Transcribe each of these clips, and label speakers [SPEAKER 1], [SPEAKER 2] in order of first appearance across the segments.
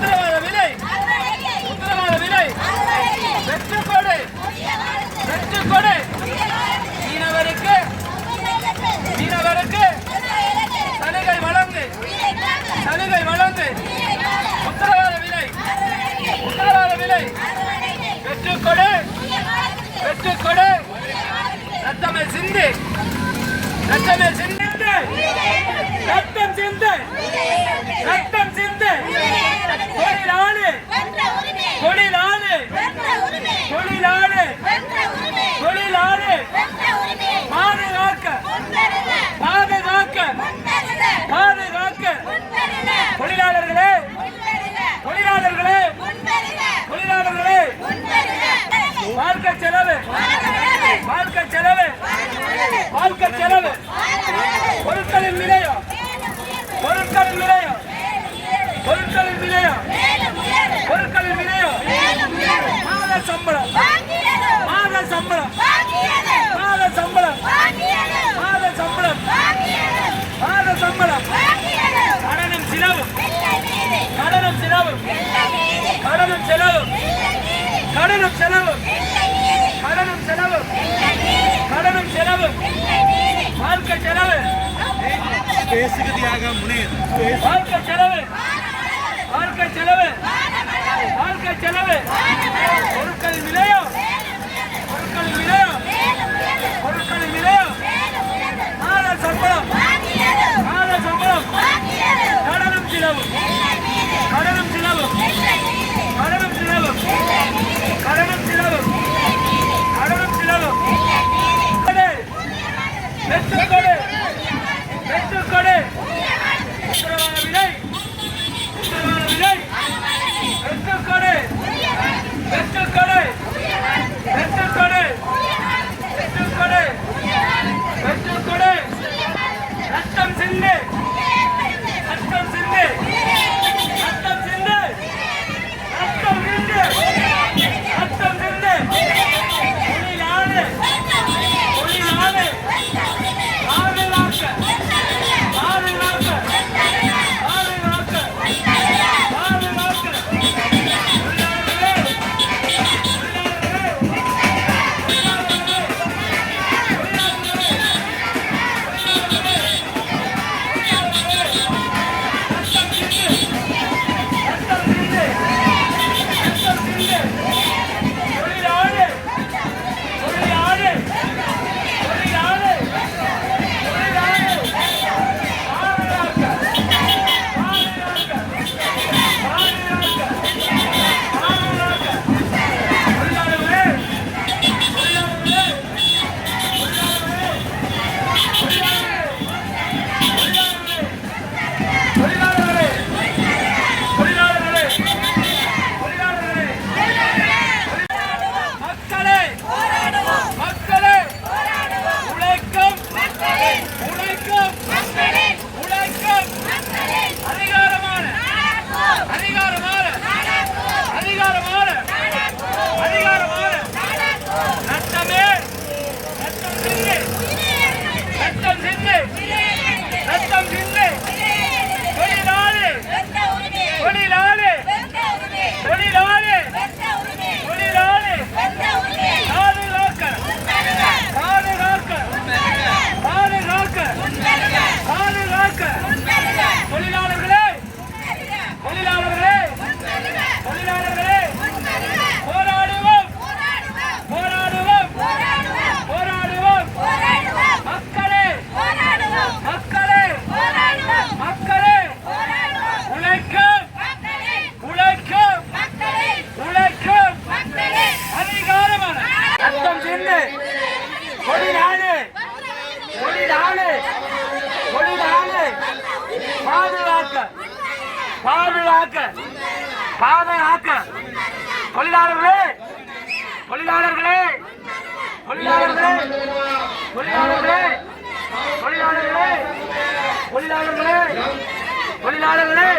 [SPEAKER 1] உத்தரவாத விலை உத்தரவாத விலை பெற்றுக்கொடு பெற்றுக்கொடு மீனவருக்கு மீனவருக்கு சலுகை வழங்கு சலுகை வழங்கு உத்தரவாத விலை உத்தரவாத விலை பெற்றுக்கொடு பெற்றுக்கொடு ரத்தமே சிந்து ரத்தமே சிந்து ரத்தம் சிந்து ரத்தம் சிந்து தொழிலாளி தொழிலாளி தொழிலாளி தொழிலாளி பாதுகாக்க பாதுகாக்க பாதுகாக்க தொழிலாளர்களே தொழிலாளர்களே தொழிலாளர்களே வாழ்க்கை செலவு வாழ்க்கை செலவு வாழ்க்கை செலவு பொருட்களின் விலையம் பொருட்களின் விலையம் பொருட்களின் விலையம் பொருட்களின் விலையம் மாத சம்பளம் மாத சம்பளம் மாத சம்பளம் மாத சம்பளம் மாத சம்பளம் கடனும் செலவும் கடனும் செலவும் கடனும் செலவும் கடனும் செலவும் கடனும் செலவும் கடனும் செலவும் வாழ்க்கை செலவு
[SPEAKER 2] பேசுகிறதாக முனையது
[SPEAKER 1] வாழ்க்கை செலவு வாழ்க்கை செலவு வாழ்க்கை செலவு பொருட்களின் விலையம் பொருட்களின் விலையம் பொருட்களின் விலையம் மாத சம்பளம் மாத சம்பளம் கடனும் செலவு கடனும் செலவு கடனும் செலவு கடனும் செலவு கடனும் செலவு பெற்றுக்கொடு பெற்றுக்கொடு உத்தரவாத விலை உத்தரவாத விலை பெற்றுக்கொடு பெற்றுக்கொடு பெற்றுக்கொடு பெற்றுக்கொடு பெற்றுக்கொடு ரத்தம் சிந்து ரத்தம் சிந்து ரத்தம் சிந்து ரத்தம் சிந்து ரத்தம் சிந்து தொழிலாளி தொழிலாளி பாதுகாக்க பாதுகாக்க பாதுகாக்க பாதுகாக்க பாதுகாக்க பாதுகாக்க தொழிலாளர்களே தொழிலாளர்களே தொழிலாளர்களே தொழிலாளர்களே தொழிலாளர்களே தொழிலாளர்களே தொழிலாளர்களே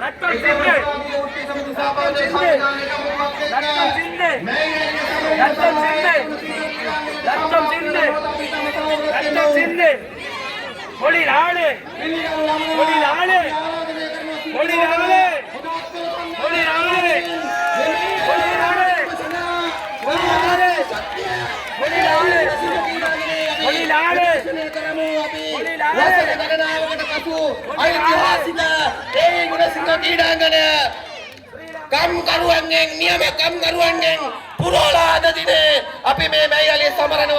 [SPEAKER 1] ரத்தம் சிந்து ரத்தம் சிந்து ரத்தம் சிந்து ரத்தம் சிந்து ரத்தம் சிந்து தொழிலாளி தொழிலாளி தொழிலாளி කොලිලාල
[SPEAKER 2] කරමු අපි
[SPEAKER 1] කොලිලාල
[SPEAKER 2] වසර ගණනාවකට පසු ඓතිහාසික ඒ ගුණසිංහ ක්‍රීඩාංගණය කම්කරුවන්ගෙන් නියම කම්කරුවන්ගෙන් පුරෝලා අද දිනේ අපි මේ මැයියලේ සමරනවා